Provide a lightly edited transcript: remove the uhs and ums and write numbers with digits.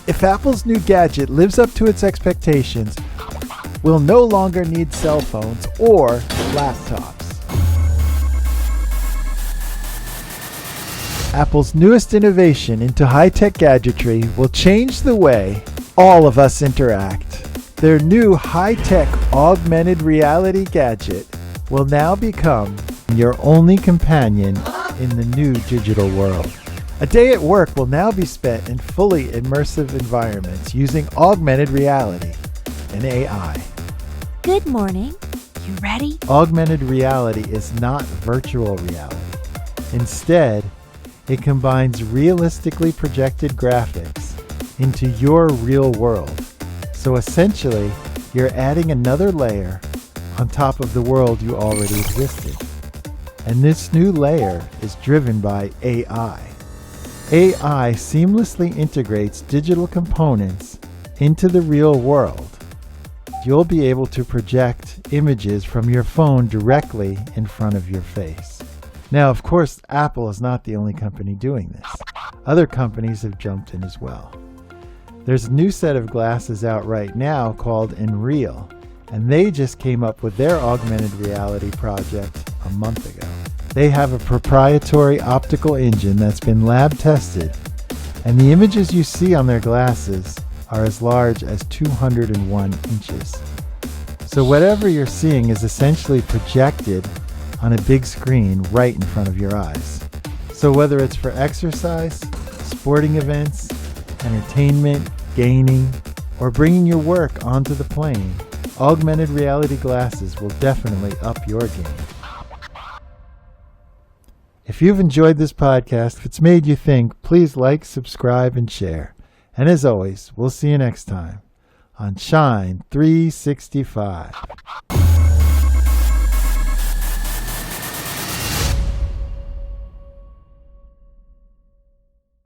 If Apple's new gadget lives up to its expectations, we'll no longer need cell phones or laptops. Apple's newest innovation into high-tech gadgetry will change the way all of us interact. Their new high-tech augmented reality gadget will now become your only companion in the new digital world. A day at work will now be spent in fully immersive environments using augmented reality and AI. Good morning. You ready? Augmented reality is not virtual reality. Instead, it combines realistically projected graphics into your real world. So essentially, you're adding another layer on top of the world you already existed. And this new layer is driven by AI. AI seamlessly integrates digital components into the real world. You'll be able to project images from your phone directly in front of your face. Now, of course, Apple is not the only company doing this. Other companies have jumped in as well. There's a new set of glasses out right now called Unreal, and they just came up with their augmented reality project a month ago. They have a proprietary optical engine that's been lab tested, and the images you see on their glasses are as large as 201 inches. So whatever you're seeing is essentially projected on a big screen right in front of your eyes. So whether it's for exercise, sporting events, entertainment, gaming, or bringing your work onto the plane, augmented reality glasses will definitely up your game. If you've enjoyed this podcast, if it's made you think, please like, subscribe, and share. And as always, we'll see you next time on Shine 365.